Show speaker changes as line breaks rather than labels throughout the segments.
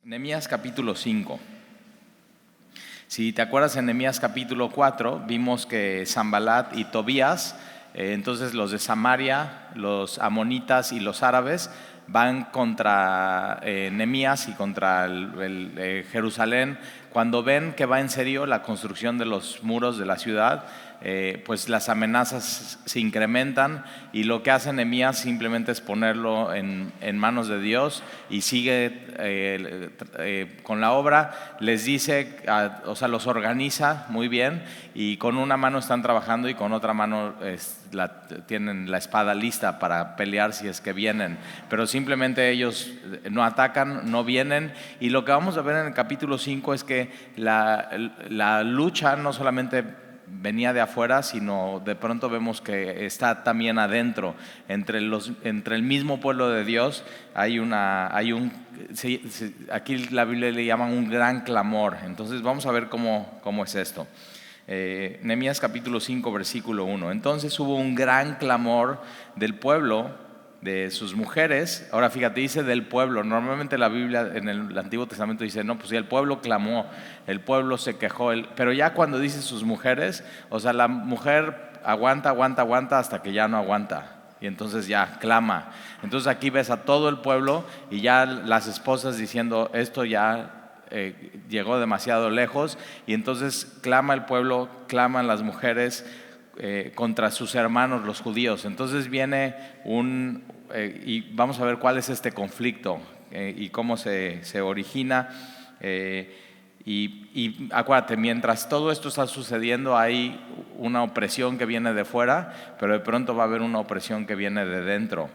Nehemías capítulo 5. Si te acuerdas, en Nehemías capítulo 4 vimos que Sanbalat y Tobías, entonces los de Samaria, los amonitas y los árabes, van contra Nehemías y contra Jerusalén. Cuando ven que va en serio la construcción de los muros de la ciudad, pues las amenazas se incrementan, y lo que hace Nehemías simplemente es ponerlo en manos de Dios y sigue con la obra. Les dice, los organiza muy bien, y con una mano están trabajando y con otra mano tienen la espada lista para pelear si es que vienen, pero simplemente ellos no atacan, no vienen. Y lo que vamos a ver en el capítulo 5 es que la lucha no solamente venía de afuera, sino de pronto vemos que está también adentro, entre el mismo pueblo de Dios. Aquí la Biblia le llaman un gran clamor. Entonces vamos a ver cómo es esto. Nehemías capítulo 5 versículo 1. Entonces hubo un gran clamor del pueblo, de sus mujeres. Ahora fíjate, dice del pueblo. Normalmente la Biblia en el Antiguo Testamento dice, no, pues sí, el pueblo clamó, el pueblo se quejó. Pero ya cuando dice sus mujeres, o sea, la mujer aguanta hasta que ya no aguanta, y entonces ya clama. Entonces aquí ves a todo el pueblo y ya las esposas diciendo, esto ya llegó demasiado lejos. Y entonces clama el pueblo, claman las mujeres contra sus hermanos los judíos. Entonces viene y vamos a ver cuál es este conflicto y cómo se origina. Y acuérdate, mientras todo esto está sucediendo, hay una opresión que viene de fuera, pero de pronto va a haber una opresión que viene de dentro.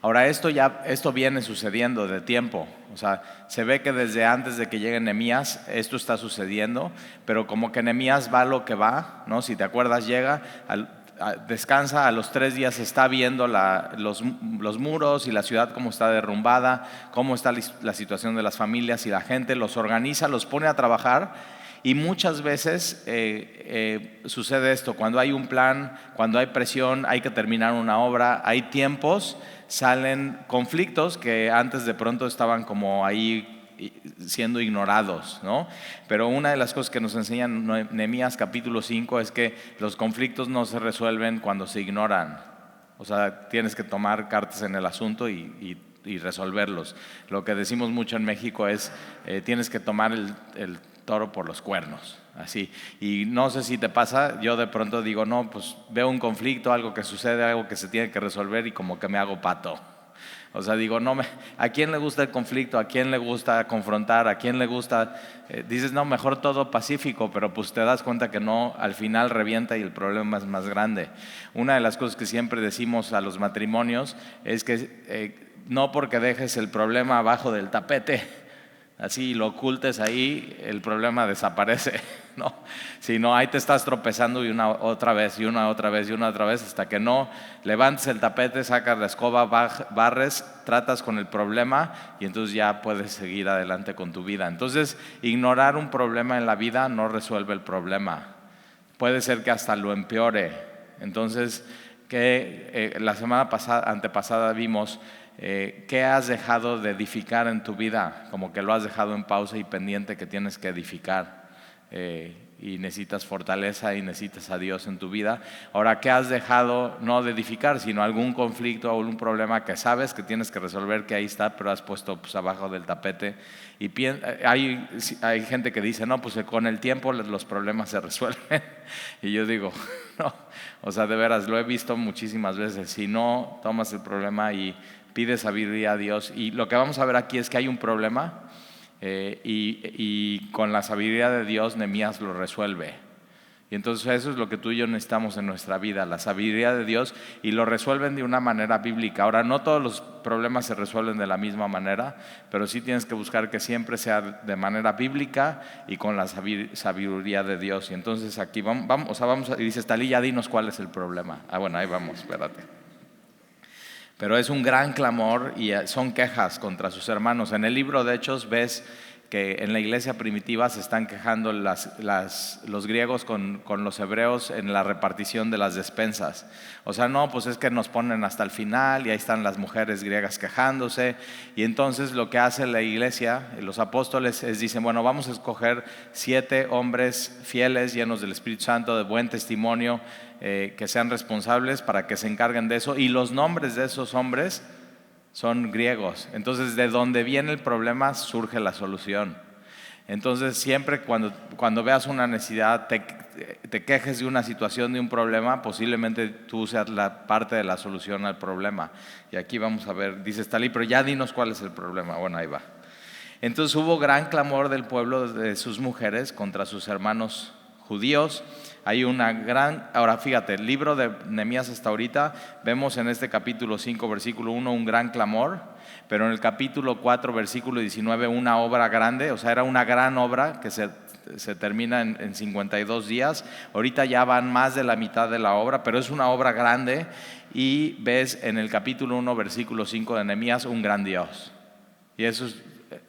Ahora esto viene sucediendo de tiempo. O sea, se ve que desde antes de que llegue Nehemías esto está sucediendo, pero como que Nehemías va lo que va, ¿no? Si te acuerdas, llega, descansa, a los 3 días está viendo los muros y la ciudad cómo está derrumbada, cómo está la situación de las familias, y la gente los organiza, los pone a trabajar. Y muchas veces sucede esto: cuando hay un plan, cuando hay presión, hay que terminar una obra, hay tiempos, salen conflictos que antes de pronto estaban como ahí siendo ignorados, ¿no? Pero una de las cosas que nos enseña Nehemías capítulo 5 es que los conflictos no se resuelven cuando se ignoran. O sea, tienes que tomar cartas en el asunto y resolverlos. Lo que decimos mucho en México es tienes que tomar el toro por los cuernos, así. Y no sé si te pasa, yo de pronto digo, no, pues veo un conflicto, algo que sucede, algo que se tiene que resolver, y como que me hago pato. O sea, digo, ¿a quién le gusta el conflicto? ¿A quién le gusta confrontar? ¿A quién le gusta? Dices, no, mejor todo pacífico, pero pues te das cuenta que no, al final revienta y el problema es más grande. Una de las cosas que siempre decimos a los matrimonios es que no porque dejes el problema abajo del tapete, así lo ocultes ahí, el problema desaparece, ¿no? Si no, ahí te estás tropezando y una otra vez, hasta que no levantes el tapete, sacas la escoba, barres, tratas con el problema, y entonces ya puedes seguir adelante con tu vida. Entonces, ignorar un problema en la vida no resuelve el problema, puede ser que hasta lo empeore. Entonces, la semana antepasada vimos ¿qué has dejado de edificar en tu vida? Como que lo has dejado en pausa y pendiente, que tienes que edificar, y necesitas fortaleza y necesitas a Dios en tu vida. Ahora, ¿qué has dejado no de edificar, sino algún conflicto o algún problema que sabes que tienes que resolver, que ahí está, pero has puesto pues abajo del tapete? Y hay gente que dice, no, pues con el tiempo los problemas se resuelven. Y yo digo, no, o sea, de veras, lo he visto muchísimas veces. Si no tomas el problema y pide sabiduría a Dios, y lo que vamos a ver aquí es que hay un problema, y con la sabiduría de Dios Nehemías lo resuelve. Y entonces eso es lo que tú y yo necesitamos en nuestra vida, la sabiduría de Dios, y lo resuelven de una manera bíblica. Ahora, no todos los problemas se resuelven de la misma manera, pero sí tienes que buscar que siempre sea de manera bíblica y con la sabiduría de Dios. Y entonces aquí y dices, Talí, ya dinos cuál es el problema. Bueno, ahí vamos, espérate. Pero es un gran clamor y son quejas contra sus hermanos. En el libro de Hechos ves que en la iglesia primitiva se están quejando los griegos con los hebreos en la repartición de las despensas. O sea, no, pues es que nos ponen hasta el final y ahí están las mujeres griegas quejándose. Y entonces lo que hace la iglesia, los apóstoles, dicen, bueno, vamos a escoger 7 hombres fieles, llenos del Espíritu Santo, de buen testimonio, que sean responsables para que se encarguen de eso. Y los nombres de esos hombres son griegos. Entonces, de donde viene el problema surge la solución. Entonces, siempre cuando veas una necesidad, te quejes de una situación, de un problema, posiblemente tú seas la parte de la solución al problema. Y aquí vamos a ver, dice Stalin, pero ya dinos cuál es el problema. Bueno, ahí va. Entonces hubo gran clamor del pueblo, de sus mujeres, contra sus hermanos judíos. Hay una gran, ahora fíjate, el libro de Nehemías hasta ahorita, vemos en este capítulo 5, versículo 1, un gran clamor, pero en el capítulo 4, versículo 19, una obra grande, o sea, era una gran obra que se termina en 52 días. Ahorita ya van más de la mitad de la obra, pero es una obra grande, y ves en el capítulo 1, versículo 5 de Nehemías, un gran Dios. Y eso es,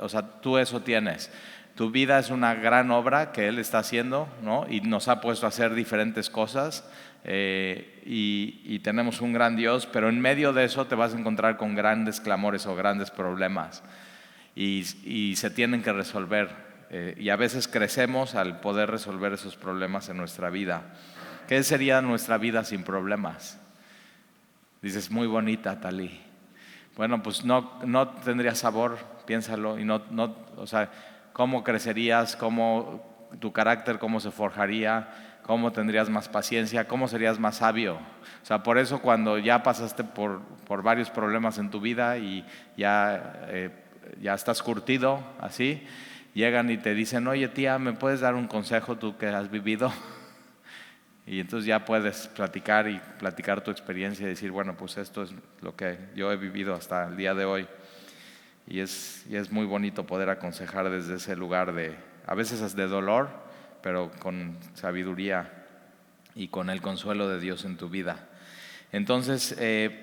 o sea, tú eso tienes. Tu vida es una gran obra que Él está haciendo, ¿no? Y nos ha puesto a hacer diferentes cosas, y tenemos un gran Dios, pero en medio de eso te vas a encontrar con grandes clamores o grandes problemas, y se tienen que resolver, y a veces crecemos al poder resolver esos problemas en nuestra vida. ¿Qué sería nuestra vida sin problemas? Dices, muy bonita, Talí. Bueno, pues no tendría sabor, piénsalo, y o sea, ¿cómo crecerías? ¿Cómo tu carácter, cómo se forjaría? ¿Cómo tendrías más paciencia? ¿Cómo serías más sabio? O sea, por eso cuando ya pasaste por varios problemas en tu vida y ya estás curtido, así, llegan y te dicen, oye tía, ¿me puedes dar un consejo tú que has vivido? Y entonces ya puedes platicar tu experiencia y decir, bueno, pues esto es lo que yo he vivido hasta el día de hoy. Y es muy bonito poder aconsejar desde ese lugar a veces es de dolor, pero con sabiduría y con el consuelo de Dios en tu vida. Entonces,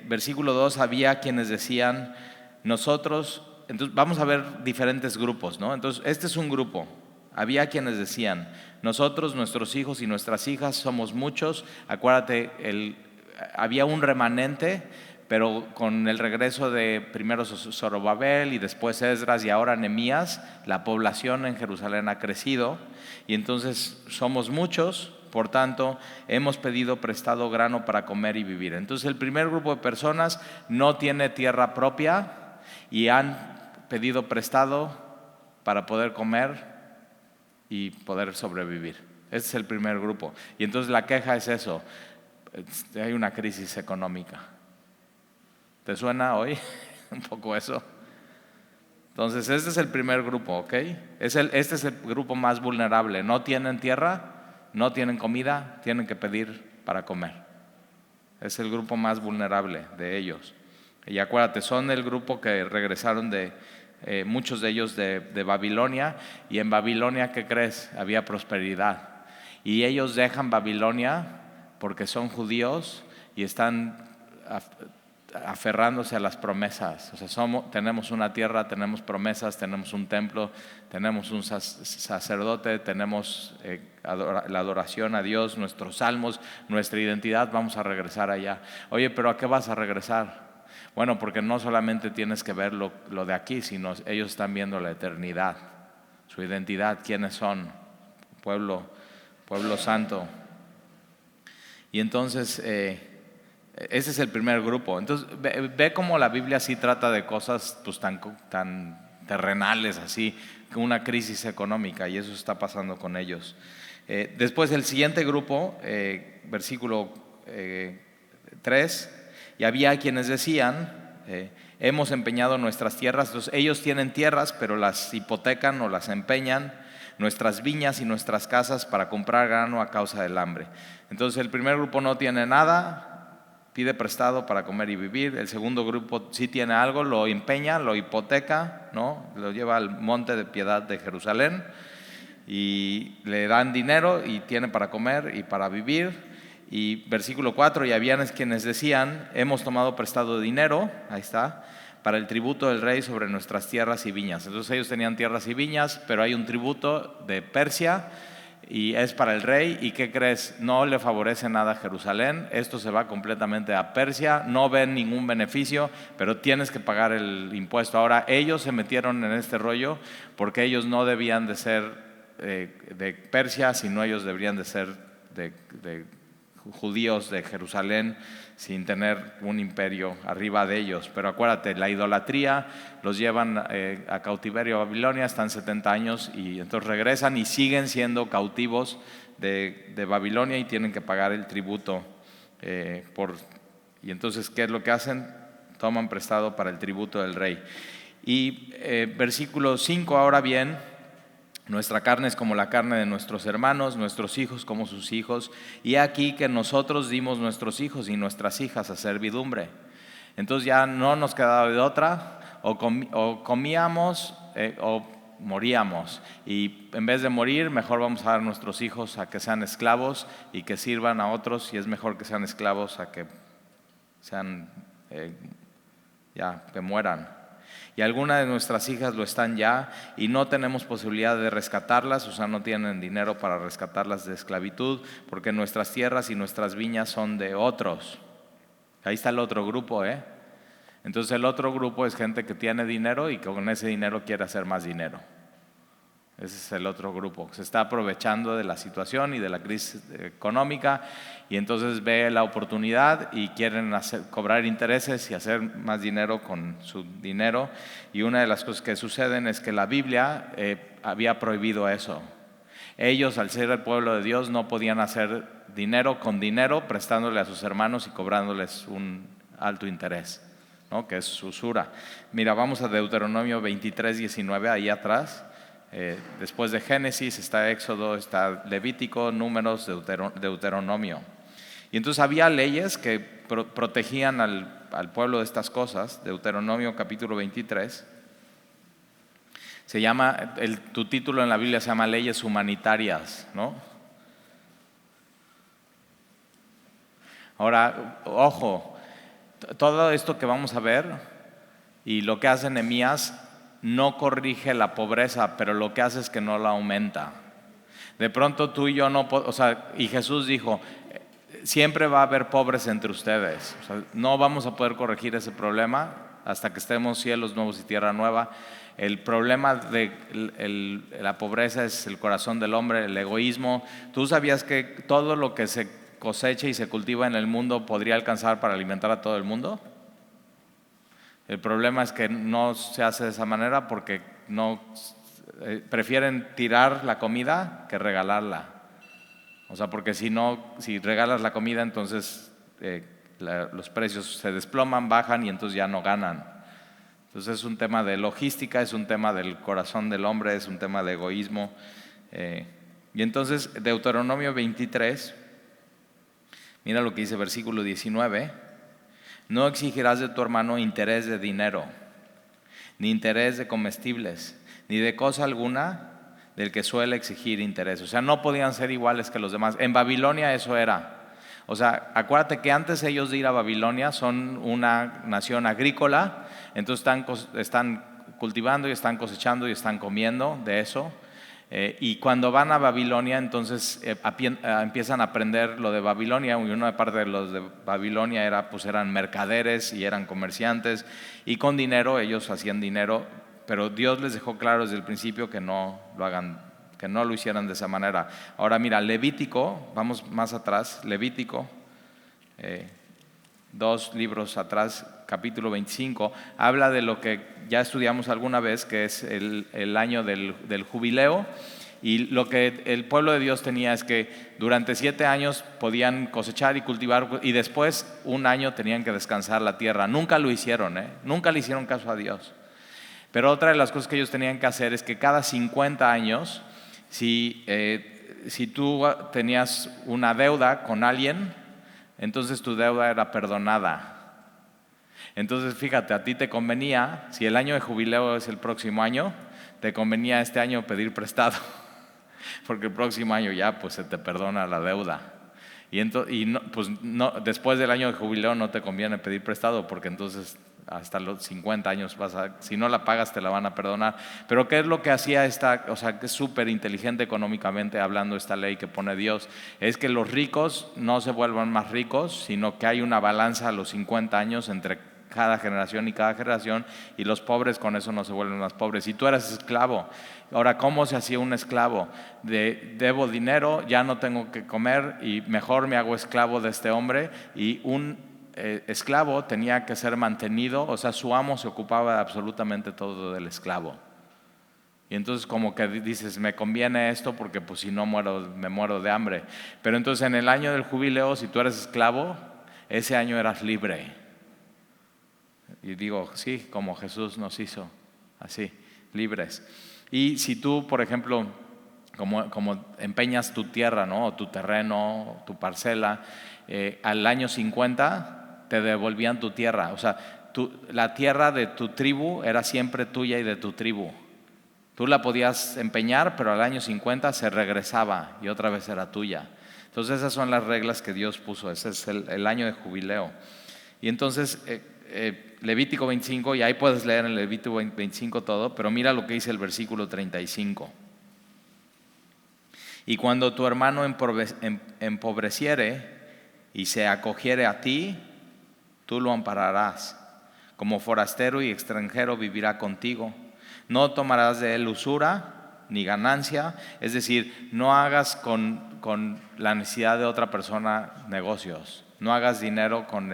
versículo 2, había quienes decían, nosotros, entonces vamos a ver diferentes grupos, ¿no? Entonces, este es un grupo. Había quienes decían, nosotros, nuestros hijos y nuestras hijas somos muchos. Acuérdate, había un remanente, pero con el regreso de primero Zorobabel y después Esdras y ahora Nehemías, la población en Jerusalén ha crecido, y entonces somos muchos, por tanto hemos pedido prestado grano para comer y vivir. Entonces el primer grupo de personas no tiene tierra propia y han pedido prestado para poder comer y poder sobrevivir. Ese es el primer grupo. Y entonces la queja es eso, hay una crisis económica. ¿Te suena hoy un poco eso? Entonces este es el primer grupo, ¿ok? Este es el grupo más vulnerable. No tienen tierra, no tienen comida, tienen que pedir para comer. Es el grupo más vulnerable de ellos. Y acuérdate, son el grupo que regresaron muchos de ellos de Babilonia, y en Babilonia, ¿qué crees? Había prosperidad, y ellos dejan Babilonia porque son judíos y están aferrándose a las promesas. O sea, tenemos una tierra, tenemos promesas, tenemos un templo, tenemos un sacerdote, tenemos la adoración a Dios, nuestros salmos, nuestra identidad, vamos a regresar allá. Oye, pero ¿a qué vas a regresar? Bueno, porque no solamente tienes que ver lo de aquí, sino ellos están viendo la eternidad, su identidad, quiénes son, pueblo santo. Y entonces, ese es el primer grupo. Entonces, ve cómo la Biblia sí trata de cosas pues, tan terrenales, así, como una crisis económica, y eso está pasando con ellos. Después, el siguiente grupo, versículo 3, y había quienes decían, hemos empeñado nuestras tierras. Entonces, ellos tienen tierras, pero las hipotecan o las empeñan, nuestras viñas y nuestras casas para comprar grano a causa del hambre. Entonces, el primer grupo no tiene nada, pide prestado para comer y vivir. El segundo grupo sí tiene algo, lo empeña, lo hipoteca, ¿no? Lo lleva al monte de piedad de Jerusalén y le dan dinero y tiene para comer y para vivir. Y versículo 4, y habían quienes decían, hemos tomado prestado dinero, ahí está, para el tributo del rey sobre nuestras tierras y viñas. Entonces ellos tenían tierras y viñas, pero hay un tributo de Persia y es para el rey. ¿Y qué crees? No le favorece nada a Jerusalén, esto se va completamente a Persia, no ven ningún beneficio, pero tienes que pagar el impuesto. Ahora ellos se metieron en este rollo porque ellos no debían de ser de Persia, sino ellos deberían de ser de judíos de Jerusalén, sin tener un imperio arriba de ellos. Pero acuérdate, la idolatría los llevan a cautiverio a Babilonia, están 70 años y entonces regresan y siguen siendo cautivos de Babilonia y tienen que pagar el tributo. Y entonces, ¿qué es lo que hacen? Toman prestado para el tributo del rey. Y versículo 5, ahora bien, nuestra carne es como la carne de nuestros hermanos, nuestros hijos como sus hijos, y aquí que nosotros dimos nuestros hijos y nuestras hijas a servidumbre. Entonces ya no nos quedaba de otra, o comíamos o moríamos, y en vez de morir, mejor vamos a dar a nuestros hijos a que sean esclavos y que sirvan a otros, y es mejor que sean esclavos a que sean que mueran. Y algunas de nuestras hijas lo están ya y no tenemos posibilidad de rescatarlas, o sea, no tienen dinero para rescatarlas de esclavitud, porque nuestras tierras y nuestras viñas son de otros. Ahí está el otro grupo, Entonces el otro grupo es gente que tiene dinero y que con ese dinero quiere hacer más dinero. Ese es el otro grupo, se está aprovechando de la situación y de la crisis económica, y entonces ve la oportunidad y quieren cobrar intereses y hacer más dinero con su dinero. Y una de las cosas que suceden es que la Biblia había prohibido eso. Ellos, al ser el pueblo de Dios, no podían hacer dinero con dinero, prestándole a sus hermanos y cobrándoles un alto interés, ¿no? Que es usura. Mira, vamos a Deuteronomio 23, 19, ahí atrás. Después de Génesis está Éxodo, está Levítico, Números, Deuteronomio. Y entonces había leyes que protegían al pueblo de estas cosas. Deuteronomio capítulo 23. Se llama, tu título en la Biblia se llama Leyes Humanitarias, ¿no? Ahora, ojo, todo esto que vamos a ver y lo que hace Nehemías no corrige la pobreza, pero lo que hace es que no la aumenta. De pronto tú y yo no podemos, o sea, y Jesús dijo, siempre va a haber pobres entre ustedes. O sea, no vamos a poder corregir ese problema hasta que estemos cielos nuevos y tierra nueva. El problema de la pobreza es el corazón del hombre, el egoísmo. ¿Tú sabías que todo lo que se cosecha y se cultiva en el mundo podría alcanzar para alimentar a todo el mundo? El problema es que no se hace de esa manera porque prefieren tirar la comida que regalarla. O sea, porque si regalas la comida, entonces los precios se desploman, bajan y entonces ya no ganan. Entonces es un tema de logística, es un tema del corazón del hombre, es un tema de egoísmo. Y entonces Deuteronomio 23, mira lo que dice versículo 19. No exigirás de tu hermano interés de dinero, ni interés de comestibles, ni de cosa alguna del que suele exigir interés. O sea, no podían ser iguales que los demás. En Babilonia eso era. O sea, acuérdate que antes ellos de ir a Babilonia son una nación agrícola, entonces están cultivando y están cosechando y están comiendo de eso. Y cuando van a Babilonia, entonces empiezan a aprender lo de Babilonia, y una parte de los de Babilonia eran mercaderes y eran comerciantes, y con dinero ellos hacían dinero, pero Dios les dejó claro desde el principio que no lo hicieran de esa manera. Ahora mira, Levítico, vamos más atrás, Levítico, 2 libros atrás, capítulo 25, habla de lo que ya estudiamos alguna vez, que es el año del jubileo. Y lo que el pueblo de Dios tenía es que durante 7 años podían cosechar y cultivar, y después un año tenían que descansar la tierra. Nunca lo hicieron, nunca le hicieron caso a Dios. Pero otra de las cosas que ellos tenían que hacer es que cada 50 años, si tú tenías una deuda con alguien, entonces tu deuda era perdonada. Entonces fíjate, a ti te convenía, si el año de jubileo es el próximo año, te convenía este año pedir prestado, porque el próximo año ya pues se te perdona la deuda. Y después del año de jubileo no te conviene pedir prestado, porque entonces hasta los 50 años si no la pagas te la van a perdonar. Pero ¿qué es lo que hacía o sea, que es súper inteligente económicamente hablando esta ley que pone Dios? Es que los ricos no se vuelvan más ricos, sino que hay una balanza a los 50 años entre cada generación y cada generación, y los pobres con eso no se vuelven más pobres. Si tú eras esclavo, ahora, ¿cómo se hacía un esclavo? Debo dinero, ya no tengo que comer y mejor me hago esclavo de este hombre. Y un esclavo tenía que ser mantenido, o sea, su amo se ocupaba de absolutamente todo del esclavo. Y entonces como que dices, me conviene esto porque pues si no me muero de hambre. Pero entonces en el año del jubileo, si tú eres esclavo, ese año eras libre. Y digo, sí, como Jesús nos hizo, así, libres. Y si tú, por ejemplo, como empeñas tu tierra, ¿no? O tu terreno, tu parcela, al año 50 te devolvían tu tierra. O sea, la tierra de tu tribu era siempre tuya y de tu tribu. Tú la podías empeñar, pero al año 50 se regresaba y otra vez era tuya. Entonces esas son las reglas que Dios puso. Ese es el año de jubileo. Y entonces Levítico 25, y ahí puedes leer en Levítico 25 todo, pero mira lo que dice el versículo 35. Y cuando tu hermano empobreciere y se acogiere a ti, tú lo ampararás. Como forastero y extranjero vivirá contigo. No tomarás de él usura ni ganancia, es decir, no hagas con la necesidad de otra persona negocios. No hagas dinero con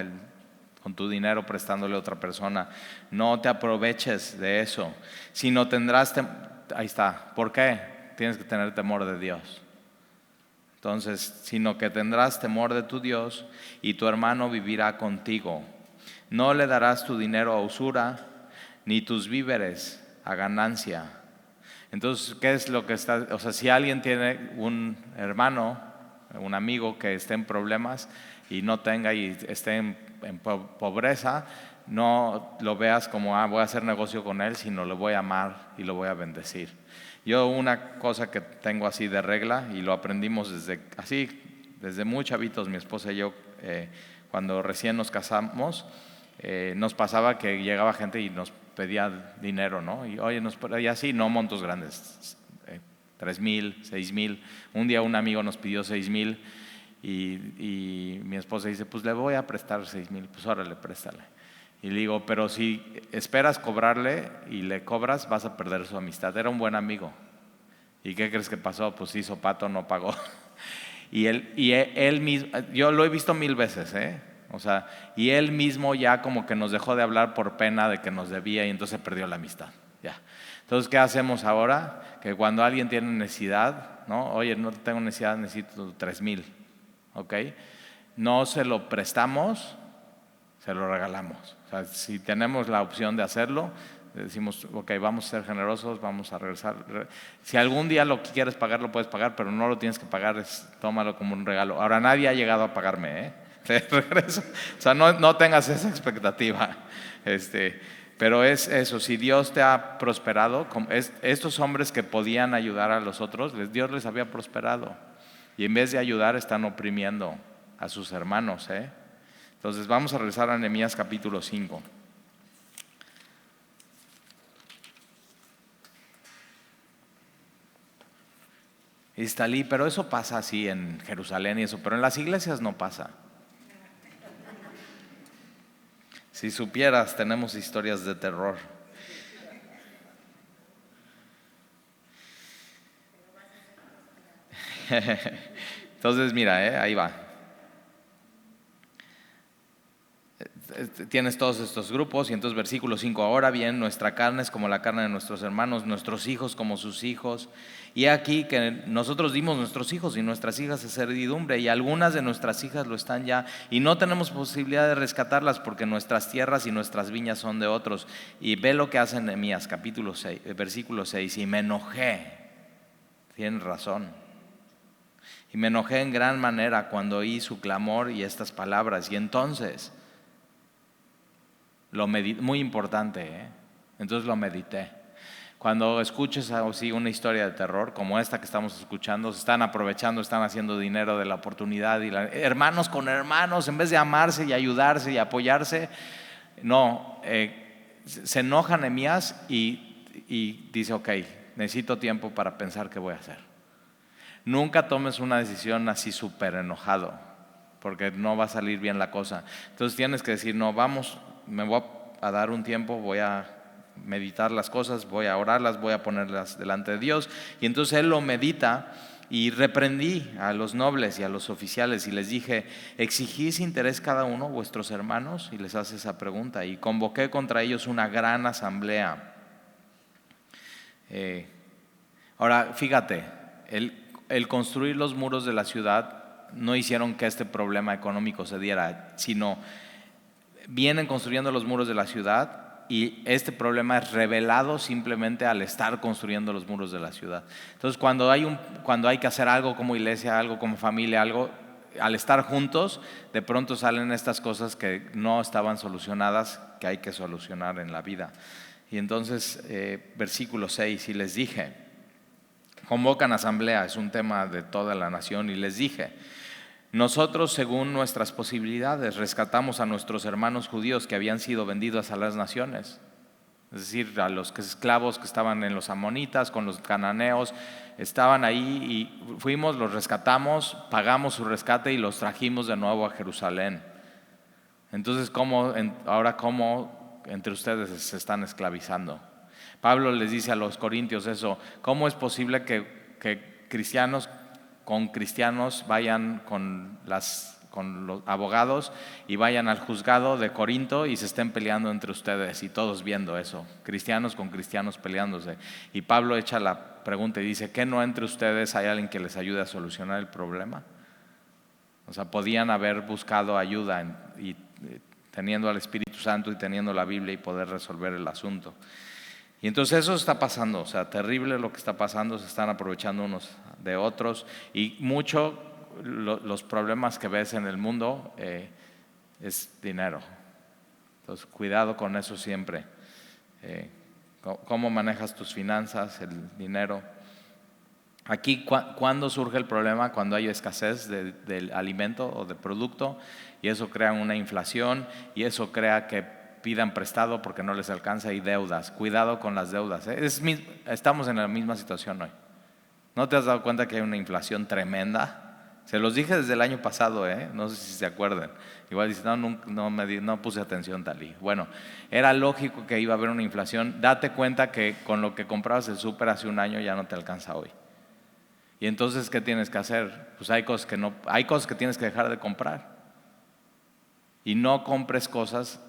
tu dinero prestándole a otra persona. No te aproveches de eso, sino tendrás ahí está. ¿Por qué? Tienes que tener temor de Dios. Entonces, sino que tendrás temor de tu Dios y tu hermano vivirá contigo. No le darás tu dinero a usura, ni tus víveres a ganancia. Entonces, ¿qué es lo que está? O sea, si alguien tiene un hermano, un amigo que esté en problemas y no tenga y esté en pobreza, no lo veas como voy a hacer negocio con él, sino lo voy a amar y lo voy a bendecir. Yo una cosa que tengo así de regla, y lo aprendimos desde muy chavitos, mi esposa y yo, cuando recién nos casamos, nos pasaba que llegaba gente y nos pedía dinero, ¿no? Y oye, y así, no montos grandes, 3,000, 6,000. Un día un amigo nos pidió 6,000 y mi esposa dice, pues le voy a prestar 6,000, pues órale, préstale. Y le digo, pero si esperas cobrarle y le cobras, vas a perder su amistad. Era un buen amigo. ¿Y qué crees que pasó? Pues hizo pato, no pagó. Y él mismo, yo lo he visto 1000 veces, o sea, y él mismo ya como que nos dejó de hablar por pena de que nos debía y entonces perdió la amistad. Ya. Entonces, ¿qué hacemos ahora? Que cuando alguien tiene necesidad, ¿no? Oye, no tengo necesidad, necesito 3,000, ¿ok? No se lo prestamos, se lo regalamos. O sea, si tenemos la opción de hacerlo, decimos, ok, vamos a ser generosos, vamos a regresar. Si algún día lo quieres pagar, lo puedes pagar, pero no lo tienes que pagar, tómalo como un regalo. Ahora, nadie ha llegado a pagarme, de regreso. O sea, no tengas esa expectativa. Pero es eso, si Dios te ha prosperado, estos hombres que podían ayudar a los otros, Dios les había prosperado. Y en vez de ayudar, están oprimiendo a sus hermanos, Entonces vamos a regresar a Nehemías capítulo 5. Y está ahí, pero eso pasa así en Jerusalén y eso, pero en las iglesias no pasa. Si supieras, tenemos historias de terror. Entonces mira, ahí va. Tienes todos estos grupos y entonces versículo 5, ahora bien, nuestra carne es como la carne de nuestros hermanos, nuestros hijos como sus hijos, y aquí que nosotros dimos nuestros hijos y nuestras hijas a servidumbre, y algunas de nuestras hijas lo están ya, y no tenemos posibilidad de rescatarlas porque nuestras tierras y nuestras viñas son de otros. Y ve lo que hace Nehemías capítulo 6, versículo 6, y me enojé, tienen razón, y me enojé en gran manera cuando oí su clamor y estas palabras, y entonces lo medité, muy importante, entonces lo medité. Cuando escuches así una historia de terror como esta que estamos escuchando, se están aprovechando, están haciendo dinero de la oportunidad, y hermanos con hermanos, en vez de amarse y ayudarse y apoyarse, No, se enoja Nehemías y dice, ok, necesito tiempo para pensar qué voy a hacer. Nunca tomes una decisión así súper enojado, porque no va a salir bien la cosa. Entonces tienes que decir, no, vamos, me voy a dar un tiempo, voy a meditar las cosas, voy a orarlas, voy a ponerlas delante de Dios. Y entonces él lo medita y reprendí a los nobles y a los oficiales y les dije, ¿exigís interés cada uno, vuestros hermanos? Y les hace esa pregunta. Y convoqué contra ellos una gran asamblea. Ahora, fíjate, el construir los muros de la ciudad no hicieron que este problema económico se diera, sino vienen construyendo los muros de la ciudad y este problema es revelado simplemente al estar construyendo los muros de la ciudad. Entonces, cuando hay que hacer algo como iglesia, algo como familia, algo, al estar juntos, de pronto salen estas cosas que no estaban solucionadas, que hay que solucionar en la vida. Y entonces, versículo 6, y les dije, convocan asamblea, es un tema de toda la nación, y les dije, nosotros según nuestras posibilidades rescatamos a nuestros hermanos judíos que habían sido vendidos a las naciones, es decir, a los esclavos que estaban en los amonitas, con los cananeos, estaban ahí y fuimos, los rescatamos, pagamos su rescate y los trajimos de nuevo a Jerusalén. Entonces, ahora cómo entre ustedes se están esclavizando? Pablo les dice a los corintios eso, ¿cómo es posible que cristianos con cristianos vayan con los abogados y vayan al juzgado de Corinto y se estén peleando entre ustedes y todos viendo eso, cristianos con cristianos peleándose? Y Pablo echa la pregunta y dice, ¿qué no entre ustedes hay alguien que les ayude a solucionar el problema? O sea, podían haber buscado ayuda y teniendo al Espíritu Santo y teniendo la Biblia y poder resolver el asunto. Y entonces eso está pasando, o sea, terrible lo que está pasando, se están aprovechando unos de otros y mucho los problemas que ves en el mundo es dinero. Entonces, cuidado con eso siempre. ¿Cómo manejas tus finanzas, el dinero? Aquí, ¿cuándo surge el problema? Cuando hay escasez del alimento o de producto y eso crea una inflación y eso crea que pidan prestado porque no les alcanza y deudas. Cuidado con las deudas. Estamos en la misma situación hoy. ¿No te has dado cuenta que hay una inflación tremenda? Se los dije desde el año pasado, no sé si se acuerdan. Igual dice, no puse atención, Talí. Bueno, era lógico que iba a haber una inflación. Date cuenta que con lo que comprabas el súper hace un año ya no te alcanza hoy. Y entonces, ¿qué tienes que hacer? Pues hay cosas que tienes que dejar de comprar. Y no compres cosas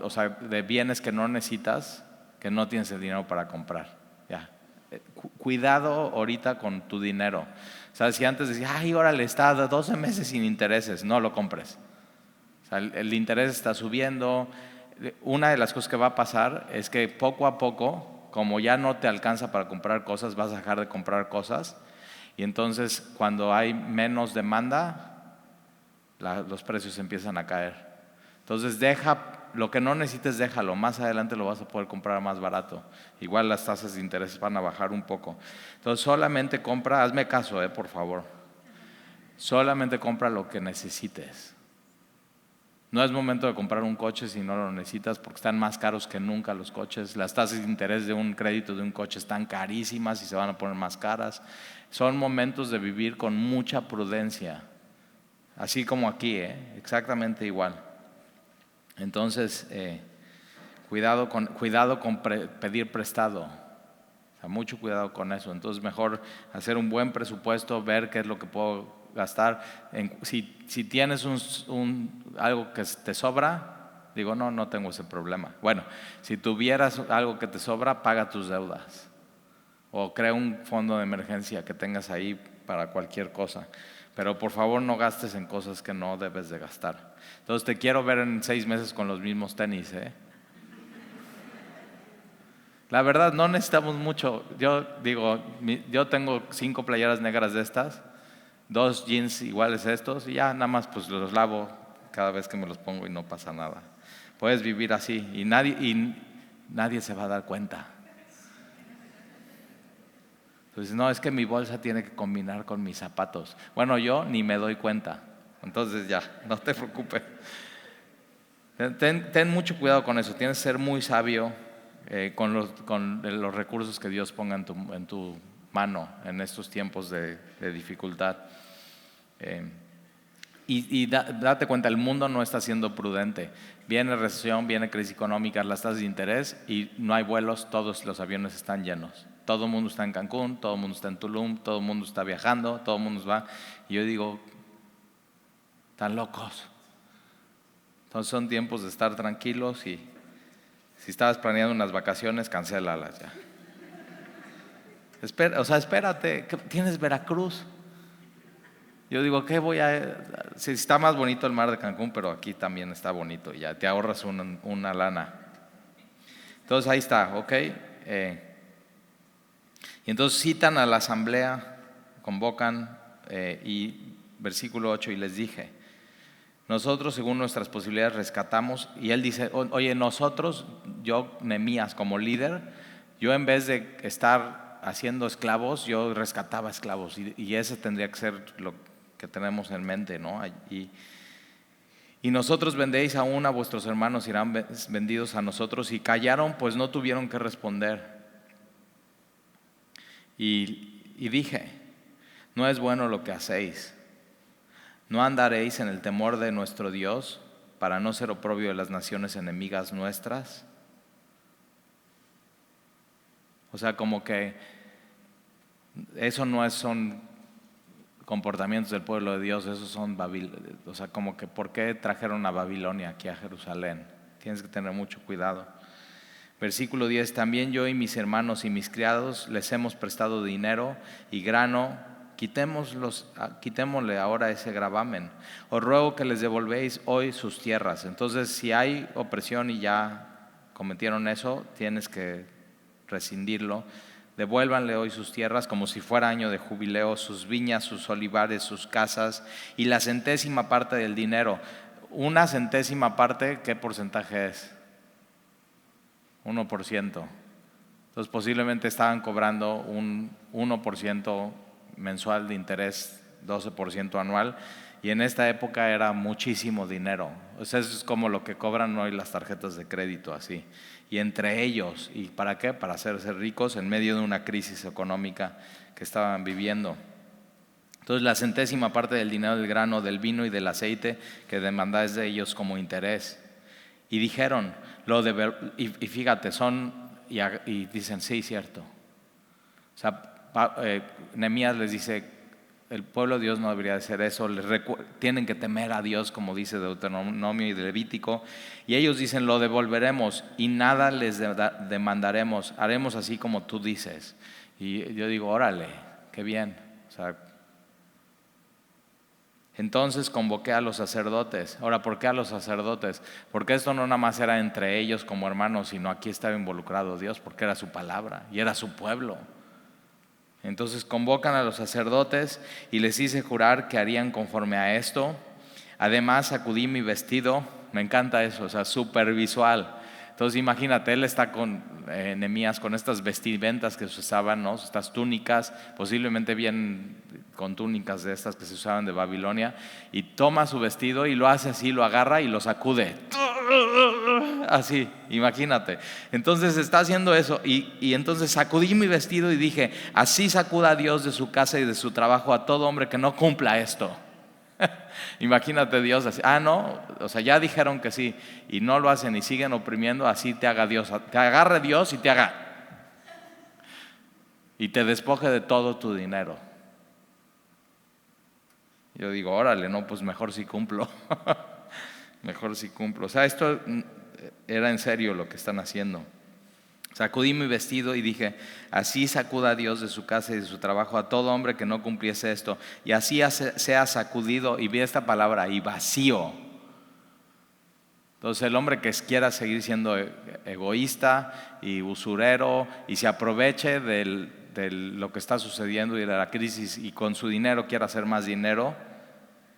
o sea, de bienes que no necesitas, que no tienes el dinero para comprar. Ya. Cuidado ahorita con tu dinero. O sea, si antes decías, ay, órale, está 12 meses sin intereses, no lo compres. O sea, el interés está subiendo. Una de las cosas que va a pasar es que poco a poco, como ya no te alcanza para comprar cosas, vas a dejar de comprar cosas. Y entonces, cuando hay menos demanda, los precios empiezan a caer. Entonces lo que no necesites déjalo, más adelante lo vas a poder comprar más barato. Igual las tasas de interés van a bajar un poco. Entonces solamente compra, hazme caso, por favor. Solamente compra lo que necesites. No es momento de comprar un coche si no lo necesitas porque están más caros que nunca los coches. Las tasas de interés de un crédito de un coche están carísimas y se van a poner más caras. Son momentos de vivir con mucha prudencia. Así como aquí, exactamente igual. Entonces, cuidado con pedir prestado, o sea, mucho cuidado con eso. Entonces, mejor hacer un buen presupuesto, ver qué es lo que puedo gastar. Si tienes algo que te sobra, digo, no tengo ese problema. Bueno, si tuvieras algo que te sobra, paga tus deudas o crea un fondo de emergencia que tengas ahí para cualquier cosa. Pero por favor no gastes en cosas que no debes de gastar. Entonces te quiero ver en 6 meses con los mismos tenis, La verdad no necesitamos mucho. Yo tengo 5 playeras negras de estas, 2 jeans iguales a estos y ya nada más pues los lavo cada vez que me los pongo y no pasa nada. Puedes vivir así y nadie se va a dar cuenta. Entonces, no, es que mi bolsa tiene que combinar con mis zapatos. Bueno, yo ni me doy cuenta. Entonces ya, no te preocupes. Ten mucho cuidado con eso, tienes que ser muy sabio con los recursos que Dios ponga en tu mano en estos tiempos de dificultad. Date cuenta, el mundo no está siendo prudente. Viene recesión, viene crisis económica, las tasas de interés y no hay vuelos, todos los aviones están llenos. Todo el mundo está en Cancún, todo el mundo está en Tulum, todo el mundo está viajando, todo el mundo va. Y yo digo, están locos. Entonces son tiempos de estar tranquilos y si estabas planeando unas vacaciones, cancélalas ya. Espérate, tienes Veracruz. Yo digo, si está más bonito el mar de Cancún, pero aquí también está bonito, ya te ahorras una lana. Entonces ahí está, ¿ok? Y entonces citan a la asamblea, convocan, y versículo 8, y les dije, nosotros según nuestras posibilidades rescatamos, y él dice, oye, nosotros, yo, Nehemías, como líder, yo en vez de estar haciendo esclavos, yo rescataba esclavos, y ese tendría que ser lo que tenemos en mente, ¿no? Y nosotros vendéis aún a vuestros hermanos, irán vendidos a nosotros, y callaron, pues no tuvieron que responder. Y dije, no es bueno lo que hacéis. ¿No andaréis en el temor de nuestro Dios para no ser oprobio de las naciones enemigas nuestras? O sea, como que eso no son comportamientos del pueblo de Dios, esos son o sea, como que ¿por qué trajeron a Babilonia aquí a Jerusalén? Tienes que tener mucho cuidado. Versículo 10, también yo y mis hermanos y mis criados les hemos prestado dinero y grano, quitémosle ahora ese gravamen. Os ruego que les devolvéis hoy sus tierras. Entonces, si hay opresión y ya cometieron eso, tienes que rescindirlo. Devuélvanle hoy sus tierras como si fuera año de jubileo, sus viñas, sus olivares, sus casas y la centésima parte del dinero. Una centésima parte, ¿qué porcentaje es? 1%. Entonces posiblemente estaban cobrando un 1% mensual de interés, 12% anual, y en esta época era muchísimo dinero. O sea, eso es como lo que cobran hoy las tarjetas de crédito, así. Y entre ellos, ¿y para qué? Para hacerse ricos en medio de una crisis económica que estaban viviendo. Entonces la centésima parte del dinero, del grano, del vino y del aceite que demandáis de ellos como interés. Y dijeron, y fíjate, y dicen, sí, cierto. O sea, Nehemías les dice, el pueblo de Dios no debería hacer eso, tienen que temer a Dios, como dice Deuteronomio y Levítico, y ellos dicen, lo devolveremos y nada les demandaremos, haremos así como tú dices. Y yo digo, órale, qué bien. O sea, entonces convoqué a los sacerdotes. Ahora, ¿por qué a los sacerdotes? Porque esto no nada más era entre ellos como hermanos, sino aquí estaba involucrado Dios, porque era su palabra y era su pueblo. Entonces convocan a los sacerdotes y les hice jurar que harían conforme a esto. Además sacudí mi vestido, me encanta eso, o sea, súper visual. Entonces imagínate, él está con Nehemías, con estas vestimentas que se usaban, ¿no? Estas túnicas, posiblemente bien con túnicas de estas que se usaban de Babilonia, y toma su vestido y lo hace así, lo agarra y lo sacude. Así, imagínate. Entonces está haciendo eso y entonces sacudí mi vestido y dije, así sacuda Dios de su casa y de su trabajo a todo hombre que no cumpla esto. Imagínate Dios así, no, o sea, ya dijeron que sí y no lo hacen y siguen oprimiendo, así te haga Dios, te agarre Dios y te haga y te despoje de todo tu dinero. Yo digo, órale, no, pues mejor si cumplo. Mejor si cumplo. O sea, esto era en serio lo que están haciendo. Sacudí mi vestido y dije, así sacuda Dios de su casa y de su trabajo a todo hombre que no cumpliese esto. Y así sea sacudido, y vi esta palabra, y vacío. Entonces el hombre que quiera seguir siendo egoísta y usurero y se aproveche de lo que está sucediendo y de la crisis y con su dinero quiera hacer más dinero,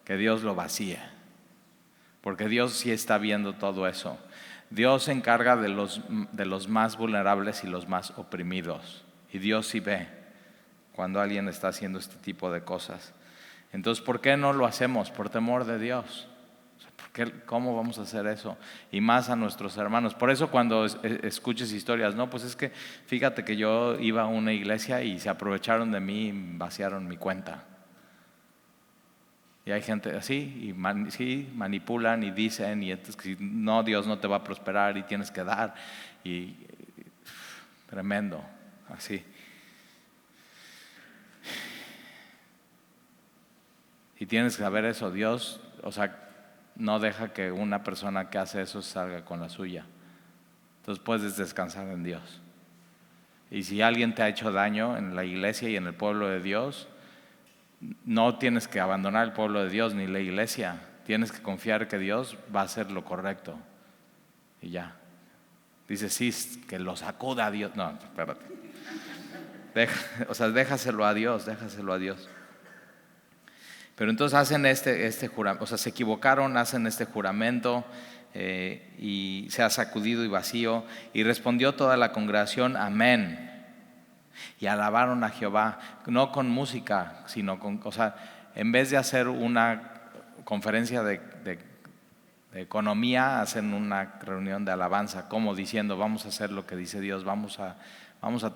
que Dios lo vacíe. Porque Dios sí está viendo todo eso. Dios se encarga de los más vulnerables y los más oprimidos. Y Dios sí ve cuando alguien está haciendo este tipo de cosas. Entonces, ¿por qué no lo hacemos? Por temor de Dios. ¿Cómo vamos a hacer eso? Y más a nuestros hermanos. Por eso cuando escuches historias, no, pues es que fíjate que yo iba a una iglesia y se aprovecharon de mí y vaciaron mi cuenta. Y hay gente así, y sí, manipulan y dicen, y entonces, no, Dios no te va a prosperar y tienes que dar. Y tremendo, así. Y tienes que saber eso, Dios, o sea, no deja que una persona que hace eso salga con la suya. Entonces puedes descansar en Dios. Y si alguien te ha hecho daño en la iglesia y en el pueblo de Dios, no tienes que abandonar el pueblo de Dios ni la iglesia. Tienes que confiar que Dios va a hacer lo correcto. Y ya. Dice, sí, que lo sacuda a Dios. No, espérate. Déjaselo a Dios, déjaselo a Dios. Pero entonces hacen este juramento, o sea, se equivocaron, hacen este juramento y se ha sacudido y vacío. Y respondió toda la congregación, amén. Y alabaron a Jehová, no con música, sino o sea, en vez de hacer una conferencia de economía, hacen una reunión de alabanza, como diciendo, vamos a hacer lo que dice Dios, vamos a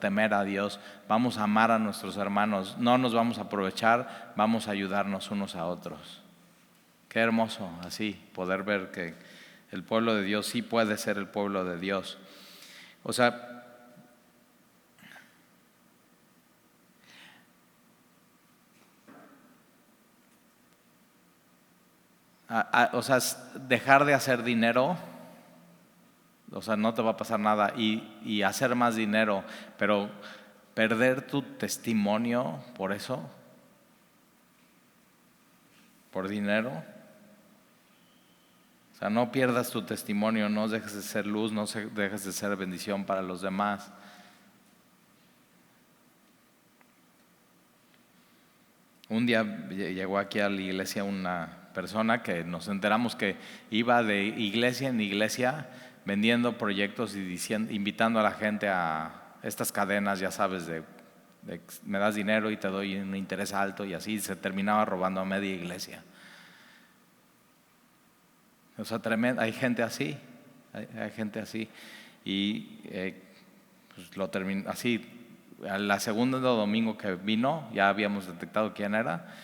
temer a Dios, vamos a amar a nuestros hermanos, no nos vamos a aprovechar, vamos a ayudarnos unos a otros. Qué hermoso así, poder ver que el pueblo de Dios sí puede ser el pueblo de Dios. O sea, dejar de hacer dinero, o sea, no te va a pasar nada, y hacer más dinero, pero perder tu testimonio por eso, por dinero. O sea, no pierdas tu testimonio, no dejes de ser luz, no dejes de ser bendición para los demás. Un día llegó aquí a la iglesia una persona que nos enteramos que iba de iglesia en iglesia vendiendo proyectos y invitando a la gente a estas cadenas, ya sabes, de me das dinero y te doy un interés alto, y así se terminaba robando a media iglesia. O sea, tremendo, hay gente así, hay gente así. Y pues lo terminó así. La segunda domingo que vino, ya habíamos detectado quién era,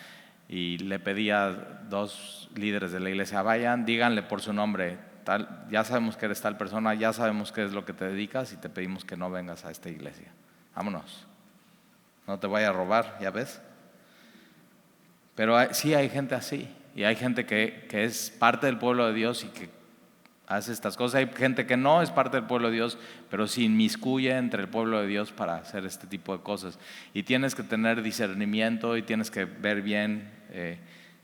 y le pedí a 2 líderes de la iglesia, vayan, díganle por su nombre, tal, ya sabemos que eres tal persona, ya sabemos qué es lo que te dedicas y te pedimos que no vengas a esta iglesia. Vámonos, no te vaya a robar, ya ves. Pero sí hay gente así, y hay gente que es parte del pueblo de Dios y que hace estas cosas. Hay gente que no es parte del pueblo de Dios, pero se inmiscuye entre el pueblo de Dios para hacer este tipo de cosas. Y tienes que tener discernimiento y tienes que ver bien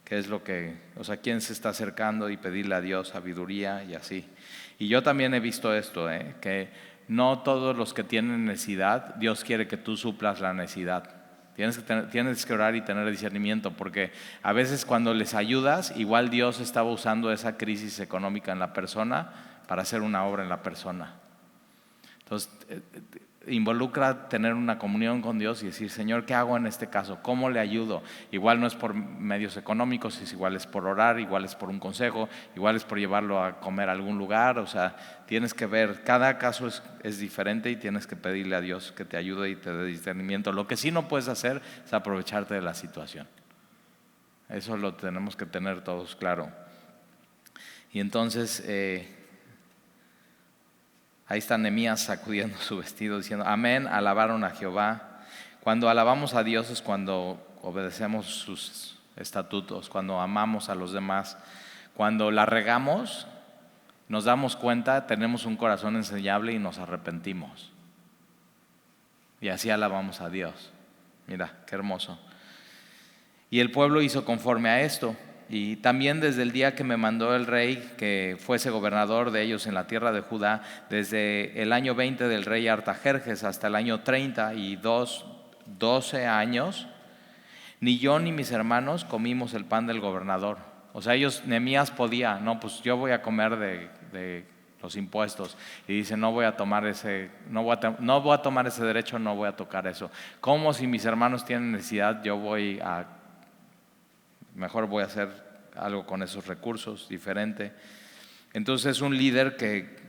qué es lo que, o sea, quién se está acercando, y pedirle a Dios sabiduría y así. Y yo también he visto esto, que no todos los que tienen necesidad, Dios quiere que tú suplas la necesidad. Tienes que orar y tener discernimiento, porque a veces cuando les ayudas, igual Dios estaba usando esa crisis económica en la persona para hacer una obra en la persona. Entonces, involucra tener una comunión con Dios y decir, Señor, ¿qué hago en este caso? ¿Cómo le ayudo? Igual no es por medios económicos, igual es por orar, igual es por un consejo, igual es por llevarlo a comer a algún lugar. O sea, tienes que ver, cada caso es diferente, y tienes que pedirle a Dios que te ayude y te dé discernimiento. Lo que sí no puedes hacer es aprovecharte de la situación. Eso lo tenemos que tener todos claro. Y entonces ahí está Nehemías sacudiendo su vestido diciendo, amén, alabaron a Jehová. Cuando alabamos a Dios es cuando obedecemos sus estatutos, cuando amamos a los demás. Cuando la regamos, nos damos cuenta, tenemos un corazón enseñable y nos arrepentimos. Y así alabamos a Dios. Mira, qué hermoso. Y el pueblo hizo conforme a esto. Y también desde el día que me mandó el rey que fuese gobernador de ellos en la tierra de Judá, desde el año 20 del rey Artajerjes hasta el año 32, 12 años, ni yo ni mis hermanos comimos el pan del gobernador. O sea, Nehemías podía, no, pues yo voy a comer de los impuestos. Y dice, no voy a tomar ese derecho, no voy a tocar eso. ¿Cómo si mis hermanos tienen necesidad, mejor voy a hacer algo con esos recursos, diferente. Entonces es un líder que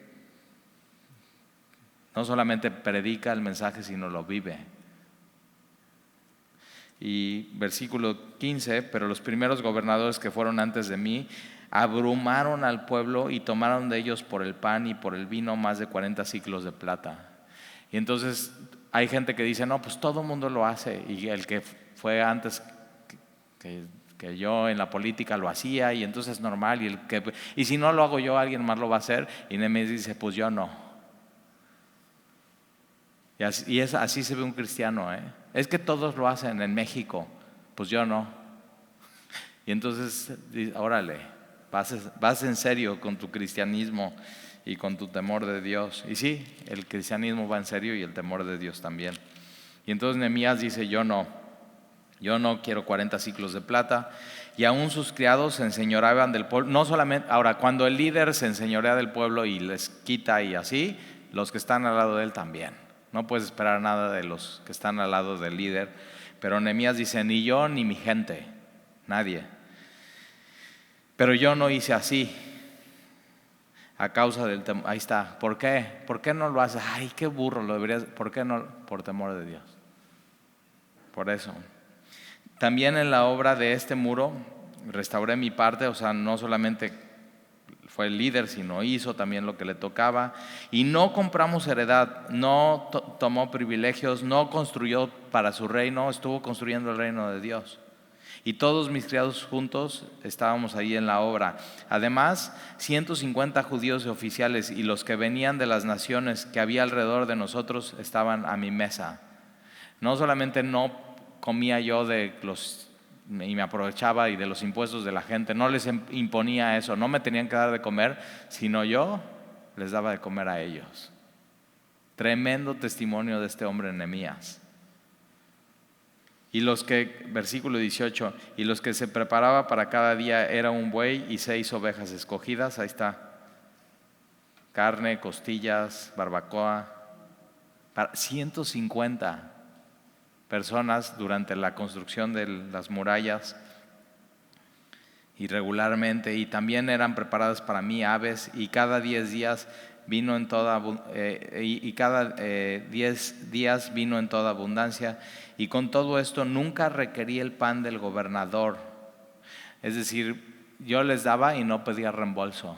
no solamente predica el mensaje, sino lo vive. Y versículo 15, pero los primeros gobernadores que fueron antes de mí abrumaron al pueblo y tomaron de ellos por el pan y por el vino más de 40 siclos de plata. Y entonces hay gente que dice, no, pues todo el mundo lo hace, y el que fue antes que yo en la política lo hacía, y entonces es normal, y si no lo hago yo, alguien más lo va a hacer. Y Nehemías dice, pues yo no. Y así se ve un cristiano, es que todos lo hacen en México, pues yo no. Y entonces, órale, vas en serio con tu cristianismo y con tu temor de Dios. Y sí, el cristianismo va en serio y el temor de Dios también. Y entonces Nehemías dice, yo no quiero 40 siclos de plata. Y aún sus criados se enseñoreaban del pueblo. No solamente, ahora, cuando el líder se enseñorea del pueblo y les quita y así, los que están al lado de él también. No puedes esperar nada de los que están al lado del líder. Pero Nehemías dice, ni yo ni mi gente, nadie. Pero yo no hice así, a causa del temor. Ahí está. ¿Por qué? ¿Por qué no lo haces? Ay, qué burro, lo deberías. ¿Por qué no? Por temor de Dios. Por eso. También en la obra de este muro restauré mi parte, o sea, no solamente fue el líder, sino hizo también lo que le tocaba. Y no compramos heredad, no tomó privilegios, no construyó para su reino, estuvo construyendo el reino de Dios. Y todos mis criados juntos estábamos ahí en la obra. Además, 150 judíos y oficiales y los que venían de las naciones que había alrededor de nosotros estaban a mi mesa. No solamente no comía yo y me aprovechaba y de los impuestos de la gente, no les imponía eso, no me tenían que dar de comer, sino yo les daba de comer a ellos. Tremendo testimonio de este hombre Nehemías. Y versículo 18, y los que se preparaba para cada día era un buey y 6 ovejas escogidas, ahí está, carne, costillas, barbacoa, para 150 personas durante la construcción de las murallas, y regularmente, y también eran preparadas para mí aves, y cada 10 días vino en toda abundancia, y con todo esto nunca requerí el pan del gobernador. Es decir, yo les daba y no pedía reembolso.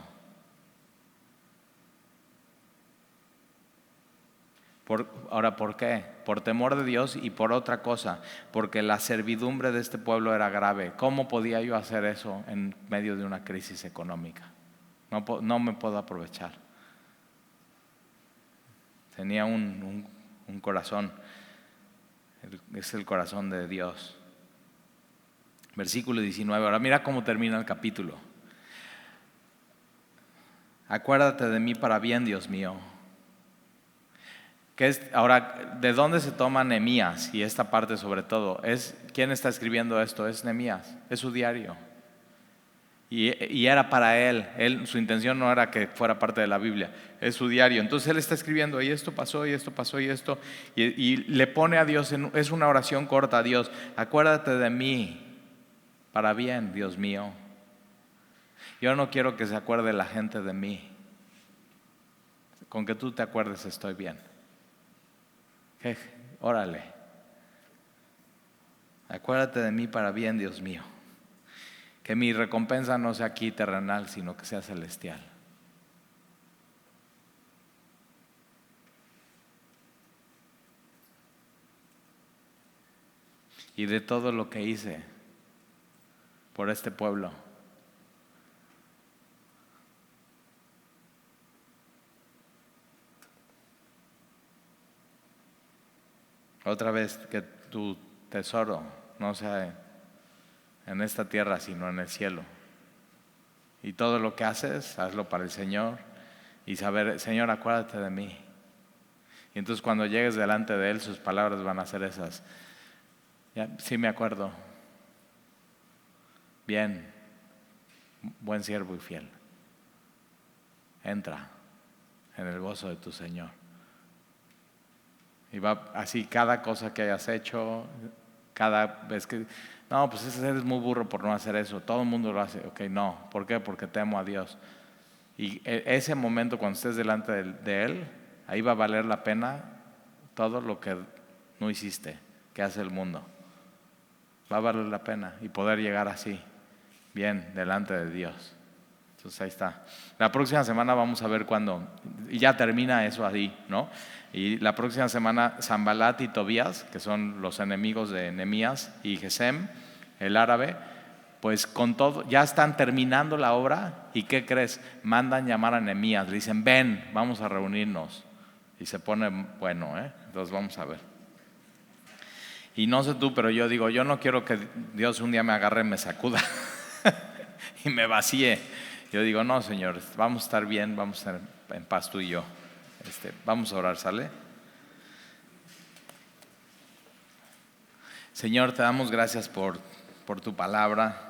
Ahora, ¿por qué? Por temor de Dios y por otra cosa, porque la servidumbre de este pueblo era grave. ¿Cómo podía yo hacer eso en medio de una crisis económica? No me puedo aprovechar. Tenía un corazón, es el corazón de Dios. Versículo 19, ahora mira cómo termina el capítulo. Acuérdate de mí para bien, Dios mío. Ahora, ¿de dónde se toma Nehemías? Y esta parte sobre todo, ¿quién está escribiendo esto? Es Nehemías, es su diario. Y era para él, su intención no era que fuera parte de la Biblia, es su diario. Entonces él está escribiendo, y esto pasó, y esto pasó, y esto, y le pone a Dios, es una oración corta a Dios, acuérdate de mí, para bien, Dios mío. Yo no quiero que se acuerde la gente de mí, con que tú te acuerdes estoy bien. Órale, acuérdate de mí para bien, Dios mío. Que mi recompensa no sea aquí terrenal, sino que sea celestial. Y de todo lo que hice por este pueblo, otra vez, que tu tesoro no sea en esta tierra, sino en el cielo. Y todo lo que haces, hazlo para el Señor. Y saber, Señor, acuérdate de mí. Y entonces cuando llegues delante de Él, sus palabras van a ser esas. Ya, sí me acuerdo. Bien, buen siervo y fiel. Entra en el gozo de tu Señor. Y va así cada cosa que hayas hecho, cada vez que... No, pues eres muy burro por no hacer eso. Todo el mundo lo hace. Ok, no. ¿Por qué? Porque temo a Dios. Y ese momento cuando estés delante de Él, ahí va a valer la pena todo lo que no hiciste, que hace el mundo. Va a valer la pena y poder llegar así, bien, delante de Dios. Entonces ahí está. La próxima semana vamos a ver cuándo, y ya termina eso ahí, ¿no? Y la próxima semana Sanbalat y Tobías, que son los enemigos de Nehemías, y Gesem, el árabe, pues con todo, ya están terminando la obra. ¿Y qué crees? Mandan llamar a Nehemías, le dicen, ven, vamos a reunirnos. Y se pone bueno, entonces vamos a ver. Y no sé tú, pero yo digo, yo no quiero que Dios un día me agarre y me sacuda y me vacíe. Yo digo, no, Señor, vamos a estar bien, vamos a estar en paz tú y yo. Vamos a orar, ¿sale? Señor, te damos gracias por tu palabra.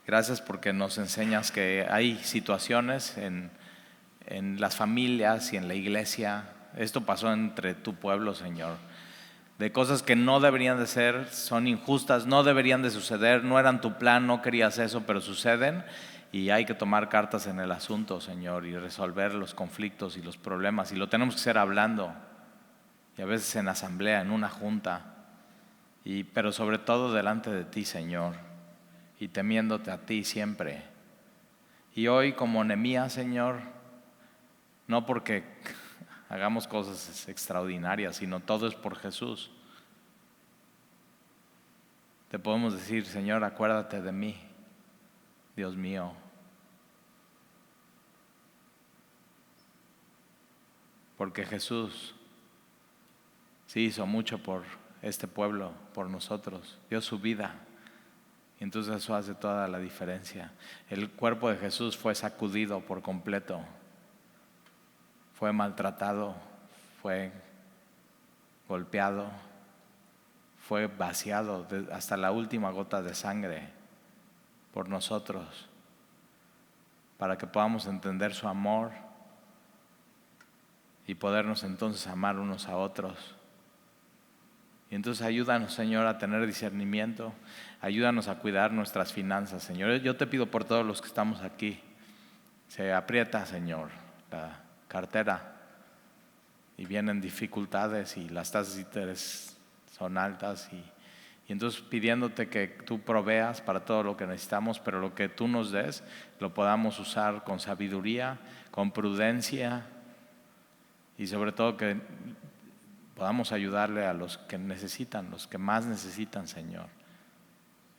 Gracias porque nos enseñas que hay situaciones en las familias y en la iglesia. Esto pasó entre tu pueblo, Señor, de cosas que no deberían de ser, son injustas, no deberían de suceder, no eran tu plan, no querías eso, pero suceden. Y hay que tomar cartas en el asunto, Señor, y resolver los conflictos y los problemas. Y lo tenemos que hacer hablando, y a veces en asamblea, en una junta, pero sobre todo delante de ti, Señor, y temiéndote a ti siempre. Y hoy como Nehemías, Señor, no porque hagamos cosas extraordinarias, sino todo es por Jesús. Te podemos decir, Señor, acuérdate de mí, Dios mío. Porque Jesús sí hizo mucho por este pueblo, por nosotros, dio su vida. Y entonces eso hace toda la diferencia. El cuerpo de Jesús fue sacudido por completo, fue maltratado, fue golpeado, fue vaciado hasta la última gota de sangre por nosotros, para que podamos entender su amor y podernos entonces amar unos a otros. Y entonces ayúdanos, Señor, a tener discernimiento, ayúdanos a cuidar nuestras finanzas, Señor. Yo te pido por todos los que estamos aquí, se aprieta, Señor, la cartera y vienen dificultades y las tasas de interés son altas y entonces pidiéndote que tú proveas para todo lo que necesitamos, pero lo que tú nos des lo podamos usar con sabiduría, con prudencia y sobre todo que podamos ayudarle a los que necesitan, los que más necesitan, Señor.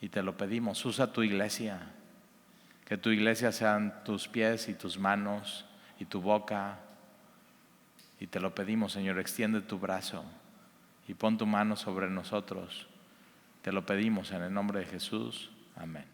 Y te lo pedimos, usa tu iglesia, que tu iglesia sean tus pies y tus manos y tu boca. Y te lo pedimos, Señor, extiende tu brazo y pon tu mano sobre nosotros. Te lo pedimos en el nombre de Jesús. Amén.